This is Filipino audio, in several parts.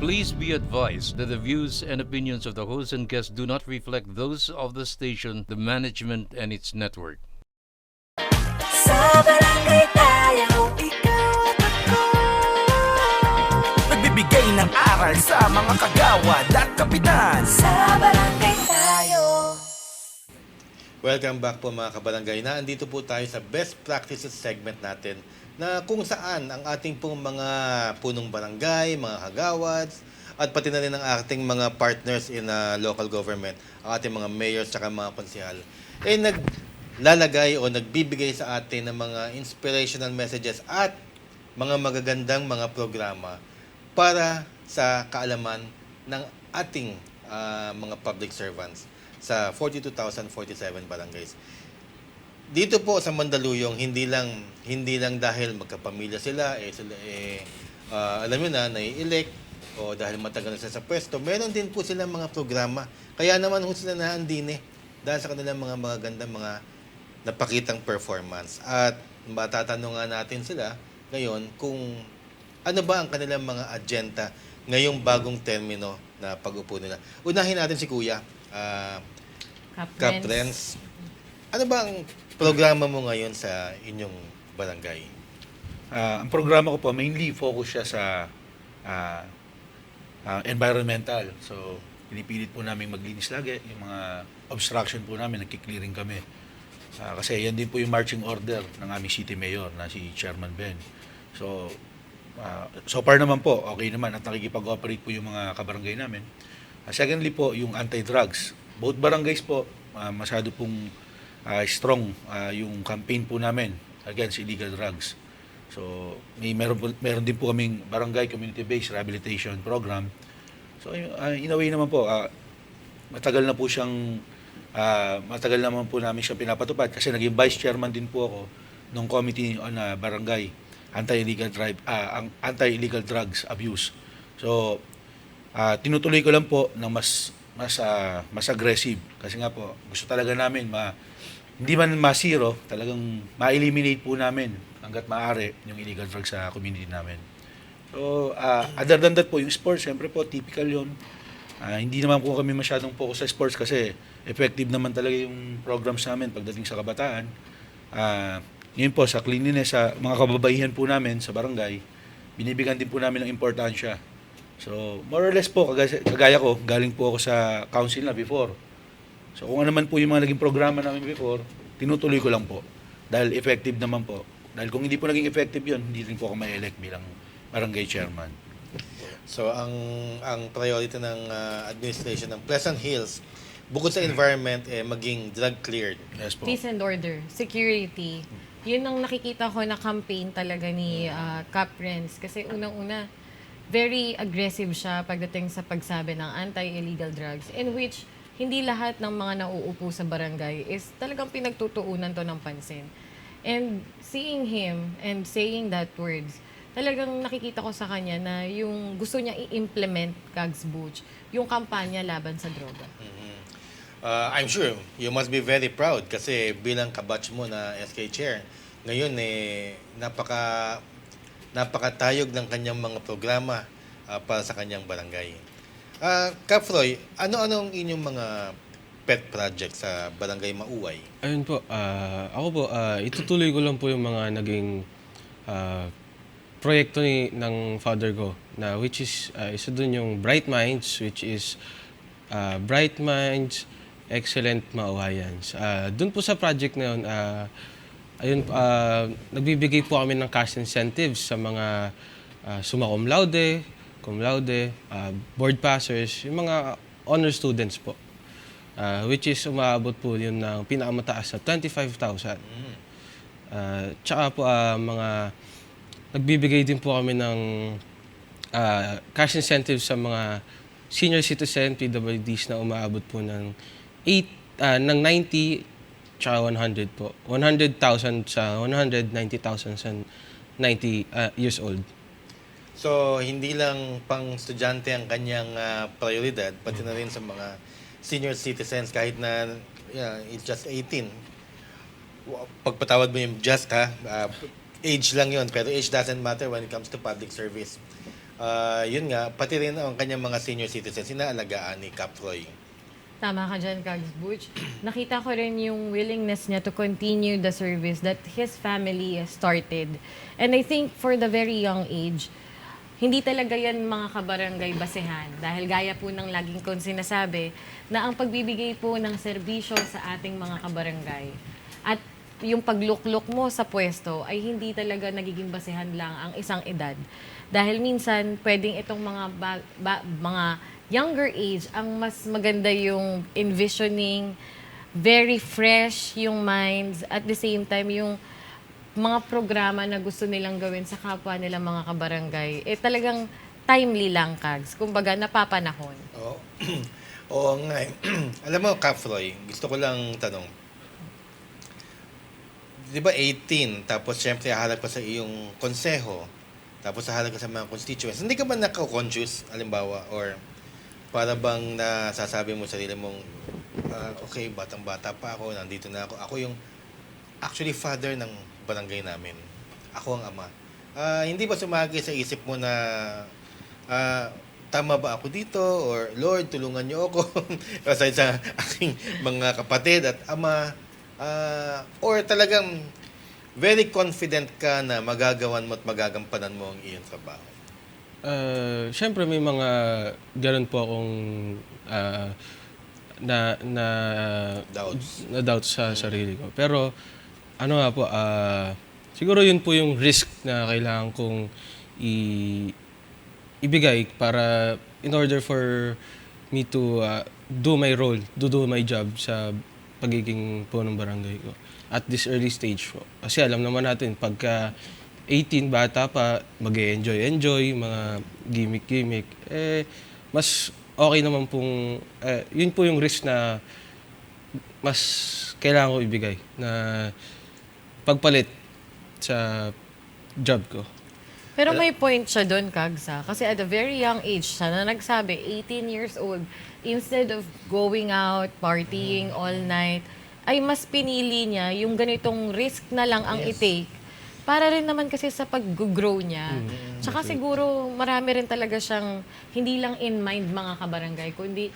Please be advised that the views and opinions of the host and guests do not reflect those of the station, the management, and its network. Sa barangay tayo, ikaw at ako. Nagbibigay ng aral sa mga kagawad at kapitan. Sa barangay tayo. Welcome back po mga kabarangay na andito po tayo sa best practices segment natin na kung saan ang ating pong mga punong barangay, mga kagawads at pati na rin ang ating mga partners in local government, ang ating mga mayors at mga konsehal naglalagay o nagbibigay sa atin ng mga inspirational messages at mga magagandang mga programa para sa kaalaman ng ating mga public servants sa 42,047 barangays. Dito po sa Mandaluyong, hindi lang dahil magkapamilya sila, alam niyo na, nai-elect o dahil matagal na sila sa pwesto, meron din po silang mga programa. Kaya naman ho sila naandine dahil sa kanilang mga magagandang mga napakitang performance. At matatanungan natin sila ngayon kung ano ba ang kanilang mga agenda ngayong bagong termino na pag-upo nila. Unahin natin si Kuya. Kap Renz, ano ba ang programa mo ngayon sa inyong barangay? Ang programa ko po, mainly focus siya sa environmental. So, pinipilit po namin maglinis lagi. Yung mga obstruction po namin, nagki-clearing kami. Kasi yan din po yung marching order ng aming city mayor na si Chairman Ben. So, so far naman po, okay naman at nakikipag-operate po yung mga kabarangay namin. Secondly po, yung anti-drugs. Both barangays po, masyado pong strong yung campaign po namin against illegal drugs. So, meron din po kaming barangay community-based rehabilitation program. So, in a way naman po, matagal naman po namin siya pinapatupad kasi naging vice chairman din po ako ng committee on barangay anti-illegal drugs abuse. So, tinutuloy ko lang po ng mas aggressive kasi nga po gusto talaga namin hindi man ma-zero, talagang ma-eliminate po namin hangga't maaari yung illegal drugs sa community namin. So, other than that po, yung sports, siyempre po, typical yun. Hindi naman po kami masyadong focus sa sports kasi effective naman talaga yung programs namin pagdating sa kabataan. Yun po, sa cleanliness, sa mga kababaihan po namin sa barangay, binibigyan din po namin ng importansya. So, more or less po, kagaya ko, galing po ako sa council na before. So, kung ano man po yung mga naging programa namin before, tinutuloy ko lang po. Dahil effective naman po. Dahil kung hindi po naging effective yun, hindi rin po ako ma-elect bilang barangay chairman. So, ang priority ng administration ng Pleasant Hills, bukod sa environment, maging drug-cleared. Yes po. Peace and order, security. Yun ang nakikita ko na campaign talaga ni Kap Renz. Kasi unang-una, very aggressive siya pagdating sa pagsabi ng anti-illegal drugs, in which hindi lahat ng mga nauupo sa barangay is talagang pinagtutuunan to ng pansin. And seeing him and saying that words, talagang nakikita ko sa kanya na yung gusto niya i-implement, Kags Butch, yung kampanya laban sa droga. I'm sure you must be very proud kasi bilang kabatch mo na SK Chair, ngayon napakatayog ng kanyang mga programa para sa kanyang barangay. Kap Froy, ano-anong inyong mga pet project sa Barangay Mauway? Ayun po, ako po, itutuloy ko lang po yung mga naging proyekto ng father ko, na which is, isa dun yung Bright Minds, which is Bright Minds, Excellent Mauwayans. Dun po sa project na yun, nagbibigay po kami ng cash incentives sa mga summa cum laude, board passers, yung mga honor students po. Which is umaabot po yun ng pinakamataas na 25,000. Tsaka po nagbibigay din po kami ng cash incentives sa mga senior citizen, PWDs na umaabot po ng 90 tsaka 100 po. 100,000 sa 190,000 sa 90 years old. So, hindi lang pang estudyante ang kanyang prioridad, pati na rin sa mga senior citizens kahit na it's just 18. Pagpatawad mo yung just age lang yon, pero age doesn't matter when it comes to public service. yun nga, pati rin ang kanyang mga senior citizens, inaalagaan ni Cap Roy. Tama ka dyan, Kags Butch. Nakita ko rin yung willingness niya to continue the service that his family started. And I think for the very young age, hindi talaga yan mga kabarangay basehan. Dahil gaya po ng laging kong sinasabi, na ang pagbibigay po ng serbisyo sa ating mga kabarangay at yung pagluklok mo sa pwesto ay hindi talaga nagiging basehan lang ang isang edad. Dahil minsan, pwedeng itong mga younger age, ang mas maganda yung envisioning, very fresh yung minds, at the same time, yung mga programa na gusto nilang gawin sa kapwa nila mga kabarangay, talagang timely lang, Kags. Kumbaga, napapanahon. Oo. Oo nga. Alam mo, Cap Roy, gusto ko lang tanong. Di ba 18, tapos syempre hahalap ka sa iyong konseho, tapos hahalap ka sa mga constituents. Hindi ka ba naka-conscious, alimbawa, or para bang nasasabi mo sa sarili mong, okay, batang-bata pa ako, nandito na ako. Ako yung actually father ng barangay namin. Ako ang ama. Hindi ba sumagi sa isip mo na tama ba ako dito? Or Lord, tulungan niyo ako. Aside sa aking mga kapatid at ama. Or talagang very confident ka na magagawan mo at magagampanan mo ang iyong trabaho. Siyempre may mga ganun po akong Doubts. na doubt sa sarili ko. Pero ano nga po, siguro yun po yung risk na kailangan kong ibigay para in order for me to do my role, do my job sa pagiging punong barangay ko at this early stage po. Kasi alam naman natin, pagka 18, bata pa, mag-enjoy, mga gimmick-gimmick, mas okay naman pong, yun po yung risk na mas kailangan ko ibigay na pagpalit sa job ko. Pero may point siya doon, Kags, ha? Kasi at a very young age siya na nagsabi, 18 years old, instead of going out, partying all night, ay mas pinili niya yung ganitong risk na lang ang i-take para rin naman kasi sa pag-grow niya. Tsaka siguro marami rin talaga siyang hindi lang in mind mga kabarangay, kundi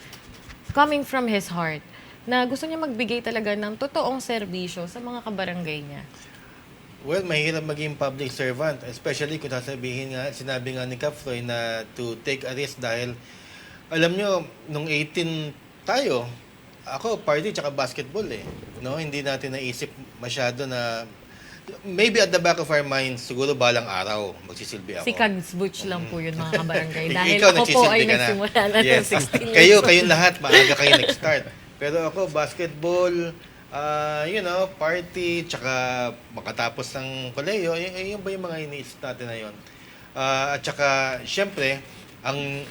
coming from his heart na gusto niya magbigay talaga ng totoong serbisyo sa mga kabarangay niya. Well, mahirap maging public servant, especially kung sasabihin nga, sinabi nga ni Cap Roy na to take a risk dahil alam nyo, nung 18 tayo, ako party tsaka basketball eh. No, hindi natin naisip masyado na maybe at the back of our minds, siguro balang araw magsisilbi ako. Si Kags Butch lang po yun mga kabarangay. Dahil Ikaw, ako po ay nagsisilbi ka na. nagsimula na Yes. ng 16 years Kayong lahat, maaga kayo nag-start. Pero ako, basketball, party, tsaka makatapos ng koleyo, yun ba yung mga iniisip natin na yun? At tsaka, syempre, ang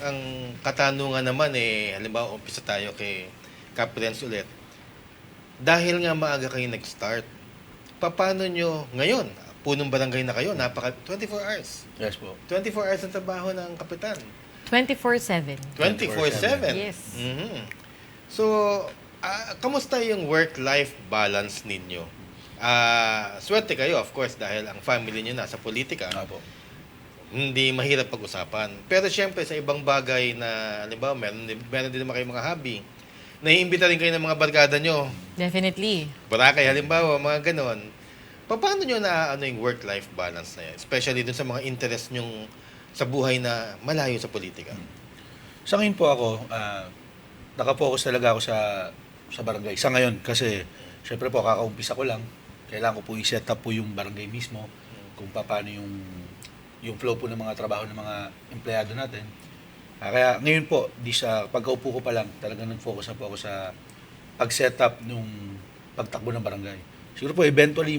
katanungan naman halimbawa, umpisa tayo kay Cap Renz ulit. Dahil nga maaga kayo nag-start, paano nyo ngayon? Punong barangay na kayo, 24 hours. Yes po. 24 hours ang trabaho ng kapitan. 24/7. 24/7. Yes. Mhm. So, kamusta yung work-life balance ninyo? Swerte kayo, of course, dahil ang family nyo nasa politika. Apo. Hindi mahirap pag-usapan. Pero syempre, sa ibang bagay na, halimbawa, meron din naman kayo mga hobby. Naiimbita rin kayo ng mga barkada nyo. Definitely. Barakay, halimbawa, mga ganon. Paano nyo na yung work-life balance na yan? Especially dun sa mga interest nyong sa buhay na malayo sa politika. Sa ngayon po ako, nakapokus talaga ako sa barangay. Sa ngayon, kasi syempre po, kakaumpisa ko lang. Kailangan ko po i-set up po yung barangay mismo, kung paano yung flow po ng mga trabaho ng mga empleyado natin. Kaya ngayon po, sa pagkaupo ko pa lang, talagang nag-focus na po ako sa pag-set up nung pagtakbo ng barangay. Siguro po, eventually,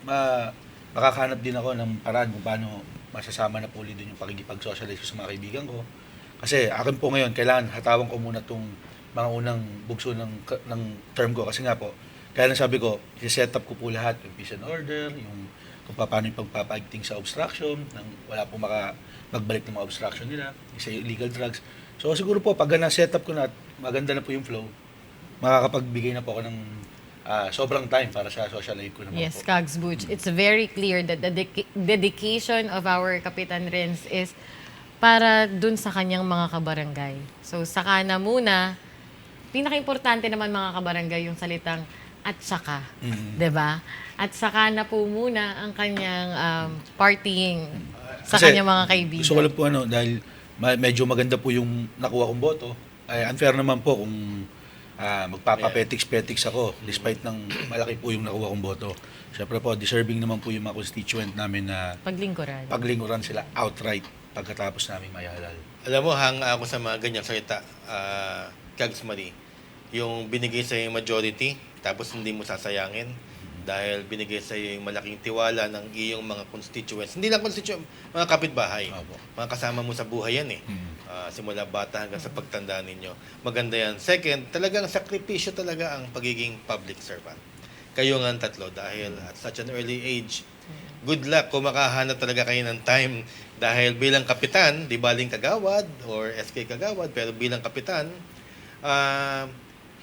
makakahanap din ako ng paraan kung paano masasama na po ulit din yung pakikipag-socialize ko sa mga kaibigan ko. Kasi akin po ngayon, kailangan hatawan ko muna itong mga unang bugso ng term ko. Kasi nga po, kaya lang sabi ko, i-set up ko po lahat, yung peace and order, yung kung paano yung pagpapaigting sa obstruction, nang wala po magbalik ng mga obstruction nila, sa illegal drugs. So siguro po, pag na-set up ko na at maganda na po yung flow, makakapagbigay na po ako ng sobrang time para sa social life ko naman Yes, po. Kags Butch. It's very clear that the dedication of our Kapitan Renz is para dun sa kanyang mga kabarangay. So, saka na muna, pinaka-importante naman mga kabarangay yung salitang at saka, 'di ba? At saka na po muna ang kanyang partying sa Kasi kanyang mga kaibigan. Gusto ko lang po dahil medyo maganda po yung nakuha kong boto. Ay, unfair naman po kung magpapapetiks-petiks ako despite ng malaki po yung nakuha kong boto. Siyempre po, deserving naman po yung mga constituent namin na Paglingkuran. paglingkuran sila outright pagkatapos namin mayahalal. Alam mo, hanga ako sa mga ganyang salita, Kags Marie. Yung binigay sa yung majority, tapos hindi mo sasayangin dahil binigay sa yung malaking tiwala ng iyong mga constituents. Hindi lang constituents, mga kapitbahay. Opo. Mga kasama mo sa buhay yan eh. Simula bata hanggang sa pagtanda ninyo. Maganda yan. Second, talagang sakripisyo talaga ang pagiging public servant. Kayo nga ang tatlo dahil at such an early age, good luck kung makahanap talaga kayo ng time dahil bilang kapitan, di baling kagawad or SK kagawad, pero bilang kapitan,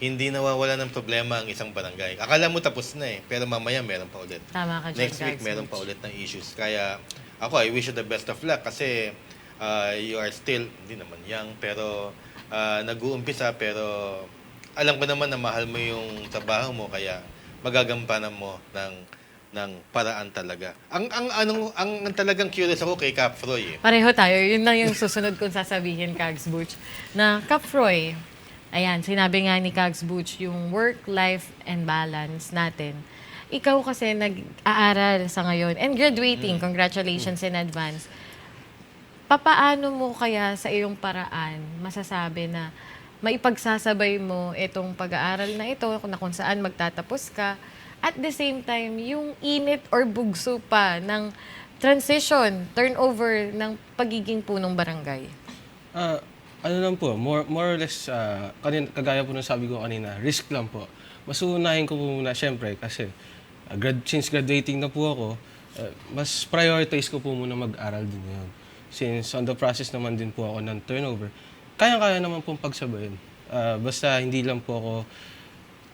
hindi nawawala ng problema ang isang barangay. Akala mo tapos na eh, pero mamaya meron pa ulit. Tama ka dyan, Next week Kags meron Butch. pa ulit ng issues. Kaya ako, I wish you the best of luck kasi you are still, hindi naman young, pero nag-uumpisa, pero alam ko naman na mahal mo yung trabaho mo, kaya magagampanan mo ng paraan talaga. Ang talagang curious ako kay Cap Froy eh. Pareho tayo. Yun lang yung susunod kong sasabihin, Kags Butch. Na, Kap Froy, ayan, sinabi nga ni Kags Butch, yung work-life and balance natin. Ikaw kasi nag-aaral sa ngayon and graduating. Congratulations in advance. Papaano mo kaya sa iyong paraan masasabi na maipagsasabay mo itong pag-aaral na ito na kung saan magtatapos ka at the same time, yung init or bugso pa ng transition, turnover ng pagiging punong barangay? Ano lang po, more or less, kagaya po ng sabi ko kanina, risk lang po. Mas uunahin ko po muna, syempre, kasi since graduating na po ako, mas prioritize ko po muna mag-aral din ngayon. Since on the process naman din po ako ng turnover, kaya-kaya naman pong pagsabayin. Basta hindi lang po ako,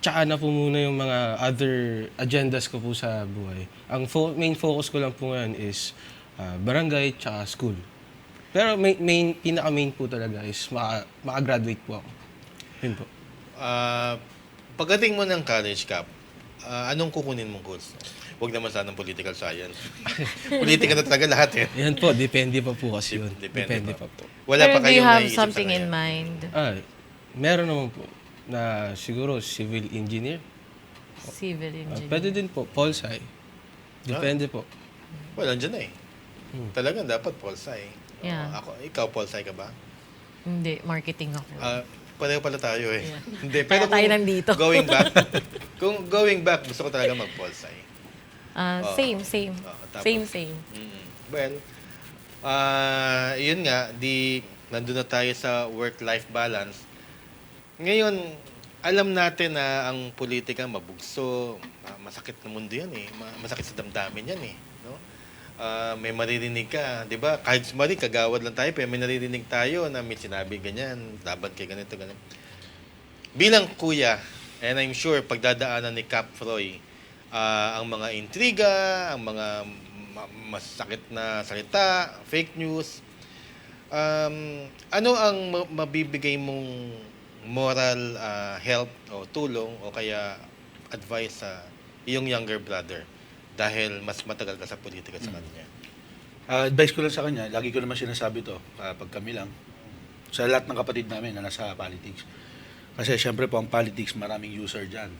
tsaka na po muna yung mga other agendas ko po sa buhay. Ang main focus ko lang po ngayon is barangay tsaka school. Pero pinaka-main po talaga is maka-graduate po ako. Yun po. Pagdating mo ng college, Cap, anong kukunin mong course? Huwag naman sana ng political science. Politika na talaga lahat eh. Yan po, depende pa po kasi yun. Depende pa po. Wala Pero pa do you kayong have naiisip something sa in ngayon? mind? Meron naman po na siguro civil engineer. Civil engineer. Pwede din po, Polsci. Depende po. Well, andyan na eh. Talagang dapat Polsci. Yeah. Ikaw, Polsci ka ba? Hindi, marketing ako. Pareho pala tayo eh. Yeah. Hindi, Kaya tayo nandito. Kung going back, gusto ko talaga mag-Polsci. Same. Tapos, Same. Well, yun nga, nandun na tayo sa work-life balance. Ngayon, alam natin na ang politika mabugso, masakit na mundo yan eh. Masakit sa damdamin yan eh. No? May maririnig ka, di ba? Kahit Marie, kagawad lang tayo, pero may naririnig tayo na may sinabi ganyan, laban kay ganito, ganito. Bilang kuya, and I'm sure pagdadaanan ni Cap Froy, ang mga intriga, ang mga masakit na salita, fake news, ano ang mabibigay mong moral help o tulong o kaya advice sa iyong younger brother dahil mas matagal ka sa politika sa kanya? Advice ko lang sa kanya, lagi ko naman sinasabi to pag kami lang, sa lahat ng kapatid namin na nasa politics. Kasi syempre po ang politics, maraming user dyan.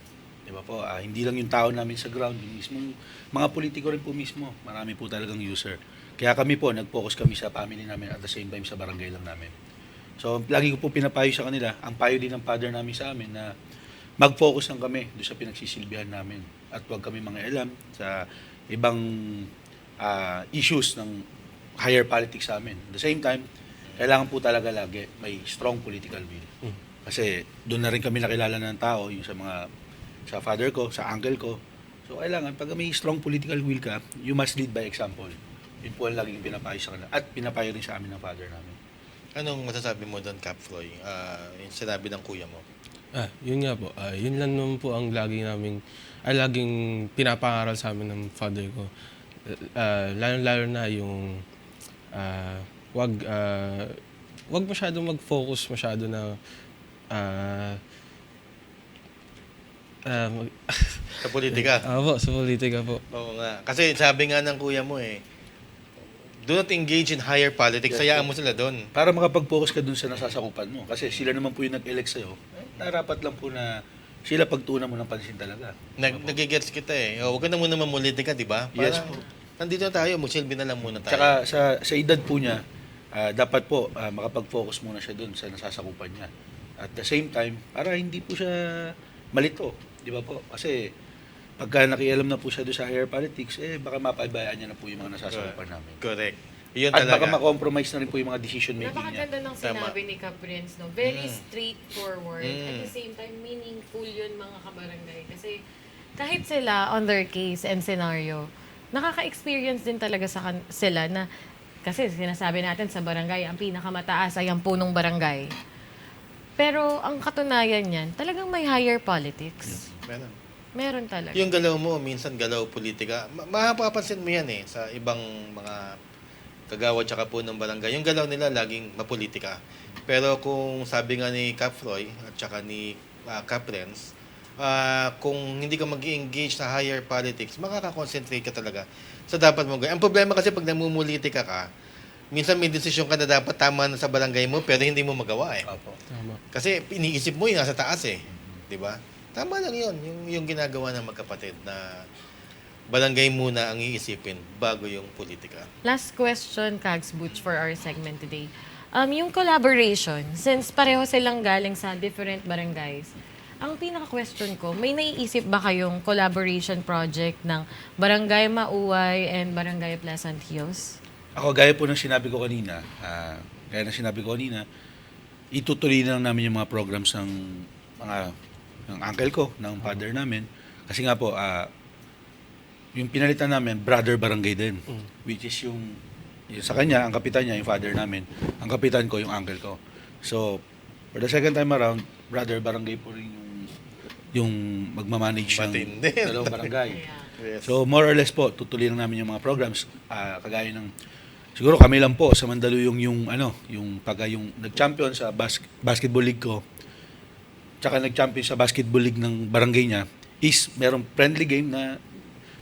Di ba po? Hindi lang yung tao namin sa ground, yung mismong mga politiko rin po mismo, marami po talagang user. Kaya kami po, nag-focus kami sa family namin at the same time sa barangay lang namin. So, lagi ko po pinapayo sa kanila, ang payo din ng father namin sa amin na mag-focus lang kami doon sa pinagsisilbihan namin at huwag kami mangialam sa ibang issues ng higher politics sa amin. At the same time, kailangan po talaga lagi may strong political will. Kasi doon na rin kami nakilala ng tao, yung sa father ko, sa uncle ko. So, kailangan, pag may strong political will ka, you must lead by example. Yun po ang laging pinapayo sa kanila. At pinapayo rin sa amin ng father namin. Anong masasabi mo doon, Cap Froy? Yung sinabi ng kuya mo. Yun nga po. Yun lang naman po ang laging pinapangaral sa amin ng father ko. Lalo na yung wag masyadong mag-focus masyado na Sa politika. sa politika po. Oo nga. Kasi sabi nga ng kuya mo do not engage in higher politics. Sayaan mo sila doon. Para makapag-focus ka dun sa nasasakupan mo. Kasi sila naman po yung nag-elect sa'yo. Narapat lang po na sila pagtuunan mo ng pansin talaga. Nagigets kita huwag ka na muna mamulitika, di ba? Yes Parang, po. Nandito na tayo, magsilbi na lang muna tayo. Tsaka sa edad po niya, dapat po makapag-focus muna siya dun sa nasasakupan niya. At the same time, para hindi po siya malito. Di ba po? Kasi pagka nakialam na po siya doon sa higher politics, baka mapaibayaan niya na po yung mga nasasakupan namin. Correct. Yun At baka talaga. makompromise na rin po yung mga decision making niya. Napakaganda ng sinabi ni Caprins, no? Very straightforward. At the same time, meaningful yun mga kabarangay. Kasi kahit sila on their case and scenario, nakaka-experience din talaga sila na kasi sinasabi natin sa barangay, ang pinakamataas ay ang punong barangay. Pero ang katunayan niyan, talagang may higher politics. Meron. Meron talaga. Yung galaw mo, minsan galaw politika. Mapapansin mo yan sa ibang mga kagawad tsaka po ng barangay. Yung galaw nila laging mapolitika. Pero kung sabi nga ni Cap Roy at tsaka ni Cap Renz, kung hindi ka mag-engage sa higher politics, makaka-concentrate ka talaga sa dapat mo gawin. Ang problema kasi pag namumulitika ka, minsan may desisyon ka na dapat tama na sa barangay mo pero hindi mo magawa Opo. Tama. Kasi iniisip mo yung nasa taas di ba? Tama lang yun, yung ginagawa ng magkapatid na barangay muna ang iisipin bago yung politika. Last question, Kags Butch, for our segment today. Yung collaboration, since pareho silang galing sa different barangays, ang pinaka-question ko, may naiisip ba kayong collaboration project ng Barangay Mauway and Barangay Pleasant Hills? Ako, gaya po ng sinabi ko kanina, itutuloy na lang namin yung mga programs ng uncle ko, ng father namin. Kasi nga po, yung pinalitan namin, brother barangay din. Which is yung sa kanya, ang kapitan niya, yung father namin. Ang kapitan ko, yung uncle ko. So, for the second time around, brother barangay po rin yung magmamanage ng Matindi. dalawang barangay. Yes. So, more or less po, tutuloy lang namin yung mga programs. Kagaya ng, siguro kami lang po sa Mandaluyong yung nag-champion sa basketball league ko, tsaka nag-champion sa basketball league ng barangay niya, is merong friendly game na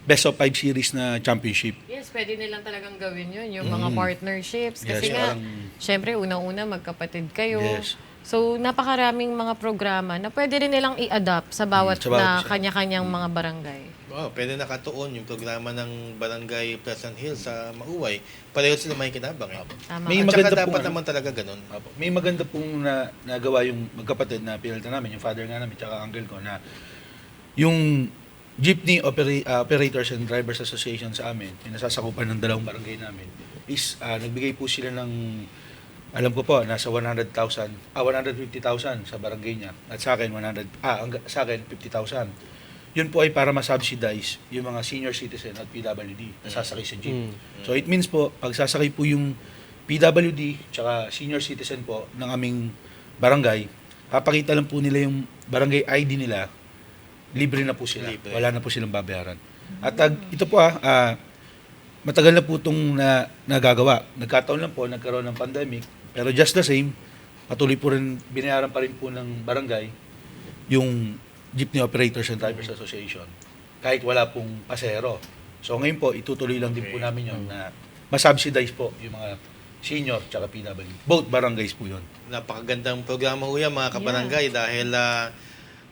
best of 5 series na championship. Yes, pwede nilang talagang gawin yun, yung mga partnerships. Kasi Yes, nga, parang- syempre, unang-una, magkapatid kayo. Yes. So, napakaraming mga programa na pwede rin nilang i-adapt sa bawat sa bawat na isa. kanya-kanyang mga barangay. Pwede nakatuon yung programa ng Barangay Pleasant Hills sa Mauway. Pareho sila may kinabang Tama. May At saka maganda dapat pong naman talaga ganun. May maganda pong nagawa yung magkapatid na pinalitan namin, yung father nga namin, tsaka uncle ko, na yung Jeepney Operators and Drivers Association sa amin, yung nasasakupan ng dalawang barangay namin, is nagbigay po sila ng, alam ko po, nasa 150,000 sa barangay niya. At sa akin, sa akin 50,000. Yun po ay para ma-subsidize yung mga senior citizen at PWD na sasakay sa jeep. So it means po, pag sasakay po yung PWD tsaka senior citizen po ng aming barangay, papakita lang po nila yung barangay ID nila, libre na po sila. Libre. Wala na po silang babayaran. At ito po matagal na po itong nagagawa. Nagkataon lang po, nagkaroon ng pandemic. Pero just the same, patuloy po rin, binayaran pa rin po ng barangay yung Jeepney Operators and Drivers Association kahit wala pong pasero. So ngayon po, itutuloy lang din po namin yun na masubsidize po yung mga senior tsaka PWD. Both barangays po yun. Napakagandang programa ho yan, mga kabarangay, dahil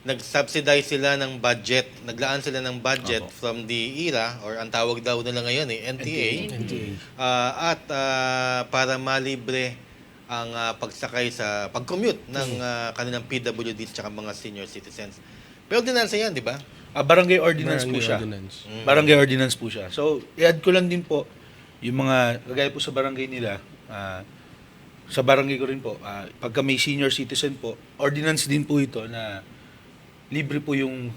nag-subsidize sila ng budget, naglaan sila ng budget from the ERA, or ang tawag daw nila ngayon, NTA. At para malibre ang pag-commute ng kanilang PWD at mga senior citizens. Pero ordinansa yan, di ba? Barangay ordinance po Barangay siya. ordinance. Barangay ordinance po siya. So, i-add ko lang din po yung mga, kagaya po sa barangay nila, sa barangay ko rin po, pagka may senior citizen po, ordinance din po ito na libre po yung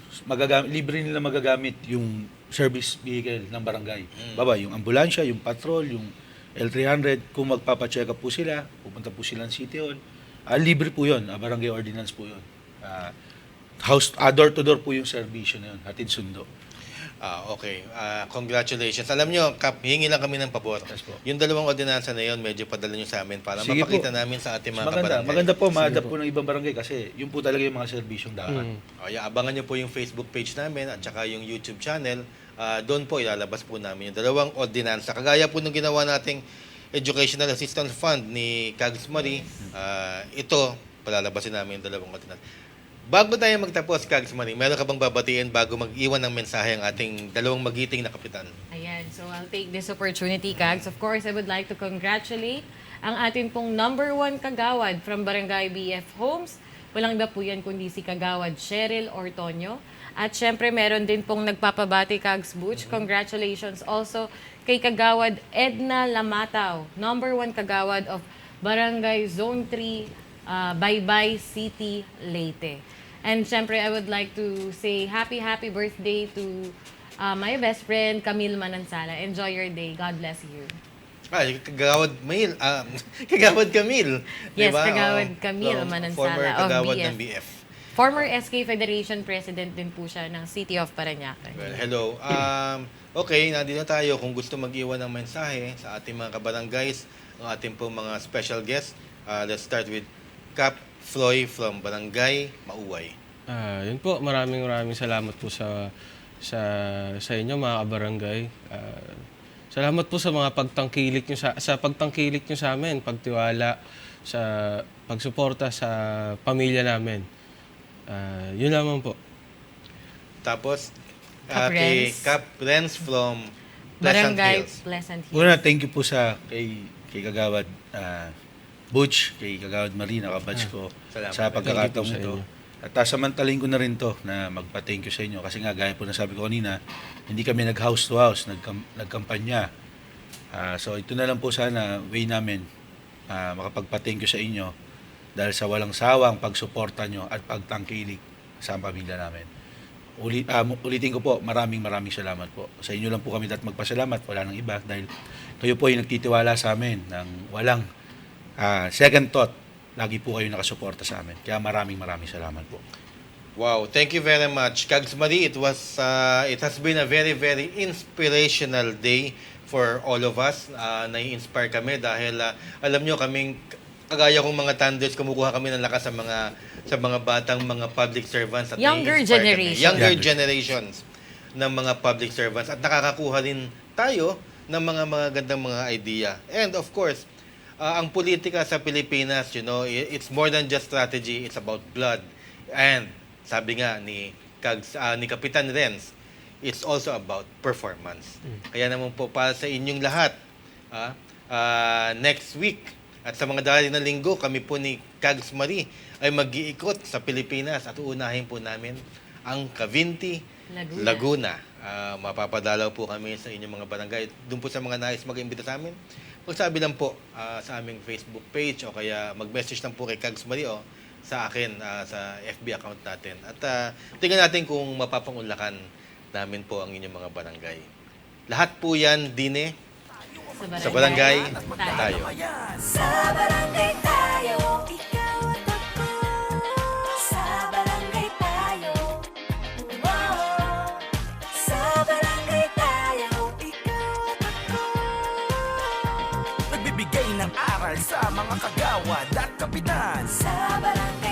libre nila magagamit yung service vehicle ng barangay. Baba, yung ambulansya, yung patrol, yung L300, kung magpapacheck up po sila, pupunta po sila ng City Hall, libre po yun, barangay ordinance po yun. Door to door po yung servisyo na yun, hatid sundo. Okay. Congratulations. Alam nyo, Kap, hingi lang kami ng pabor. Yes po. Yung dalawang ordinansa na yun, medyo padala nyo sa amin para Sige mapakita po. namin sa ating mga Maganda, kabarangay. maganda po, ma-adapt po ng ibang barangay kasi yun po talaga yung mga serbisyong daan. Abangan nyo po yung Facebook page namin at saka yung YouTube channel. Doon po ilalabas po namin yung dalawang ordinansa. Kagaya po nung ginawa nating Educational Assistance Fund ni Kags Marie, ito, palalabasin namin yung dalawang ordinansa. Bago tayo magtapos, Kags Marie, meron ka bang babatiin bago mag-iwan ng mensahe ang ating dalawang magiting na kapitan? Ayan, so I'll take this opportunity, Kags. Of course, I would like to congratulate ang atin pong number 1 kagawad from Barangay BF Homes. Walang iba po yan kundi si Kagawad Cheryl Ortonio. At syempre, meron din pong nagpapabati, Kags Butch. Congratulations also kay Kagawad Edna Lamataw, number 1 kagawad of Barangay Zone 3, Baybay City, Leyte. And syempre, I would like to say happy birthday to my best friend, Camille Manansala. Enjoy your day. God bless you. Kagawad Mail, Kagawad Camille. Yes, diba? Kagawad Oo. Camille Oo, Manansala former of kagawad BF. ng BF. Former SK Federation President din po siya ng City of Parañaque. Well, hello. Okay, nandito tayo. Kung gusto mag-iwan ng mensahe sa ating mga kabarangays, ang ating po mga special guest, let's start with Cap Floy from Barangay Mauway. Yun po, maraming salamat po sa inyo mga kabarangay. Salamat po sa mga pagtangkilik nyo sa pagtangkilik nyo sa amin, pagtiwala, sa pagsuporta sa pamilya namin. Yun lamang po. Tapos, Cap kay Renz. Cap Renz from Pleasant Barangay Hills. Pleasant Hills. Una, thank you po kay Kagawad Butch, kay Kagawad Marina, kabatch ko, Salamat. sa pagkakataong Thank you ito. po sa At samantalin ko na rin to na magpa-thank you sa inyo kasi nga gaya po na sabi ko kanina, hindi kami nag-house to house, nagkampanya. So ito na lang po sana way namin makapagpa-thank you sa inyo dahil sa walang sawang pagsuporta nyo at pagtangkilik sa pamilya namin. Ulitin ko po, maraming salamat po. Sa inyo lang po kami dapat magpasalamat, wala nang iba dahil kayo po ay nagtitiwala sa amin ng walang second thought. Lagi po kayo nakasuporta sa amin. Kaya maraming salamat po. Wow, thank you very much. Kags Marie, it has been a very inspirational day for all of us. Nai-inspire kami dahil alam nyo kaming kagaya kong mga thunders, kumukuha kami ng lakas sa mga batang mga public servants at Younger nai-inspire kami. generation. Younger generations ng mga public servants at nakakakuha din tayo ng mga gandang mga idea. And of course, ang politika sa Pilipinas, it's more than just strategy, it's about blood. And sabi nga ni Kapitan Renz, it's also about performance. Kaya naman po para sa inyong lahat, next week at sa mga darating na linggo, kami po ni Kags Marie ay mag-iikot sa Pilipinas at uunahin po namin ang Cavinti, Laguna. Mapapadalaw po kami sa inyong mga barangay. Doon po sa mga nais mag-imbita sa amin, magsabi lang po sa aming Facebook page o kaya mag-message lang po kay Kags Marie o sa akin sa FB account natin. At tingnan natin kung mapapangunlakan namin po ang inyong mga barangay. Lahat po yan, Dine, sa barangay tayo. Sa barangay tayo, ikaw at ako. Sa barangay tayo, wow. Sa barangay tayo, ikaw at ako. Nagbibigay ng aral sa mga kagawad at kapitan. Sa barangay